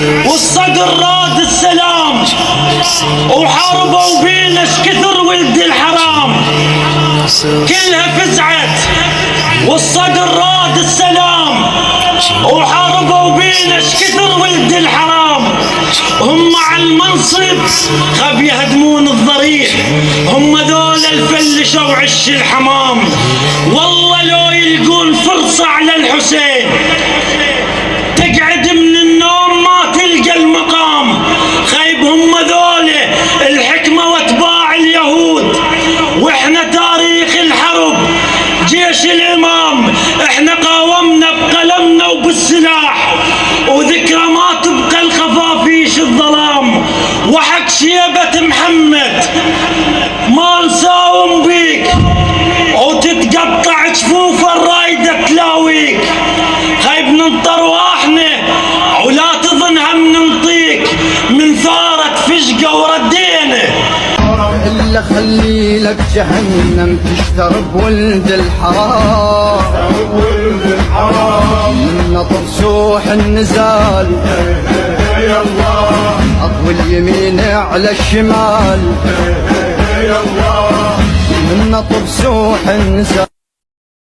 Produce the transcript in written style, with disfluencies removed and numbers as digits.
والصدر راد السلام، وحاربوا بينا كثر ولد الحرام، كلها فزعت والصدر راد السلام، وحاربوا بينا كثر ولد الحرام. هم على المنصب خب يهدمون الضريح، هم ذول الفلشة وعش الحمام، والله لو يلقون فرصة على الحسين تقعد من النوم ما تلقى المقام. خيب هم ذول الحكمة واتباع اليهود، واحنا تاريخ الحرب جيش الامام، احنا قاومنا بقلمنا وبالسلاح، وذكرى ما تبقى الخفافيش الظلام، وحق شيبة محمد ما نساوم بيك، وتتقطع جفوف الرايدة تلاويك. خيب ننطر واحنا ولا تظن هم ننطيك، من ثارة فشقة وردينا. إلا خلي لك جهنم تشترب ولد الحرام، من نطر سوح النزال أطوي اليمين على الشمال، من نطر سوح النزال.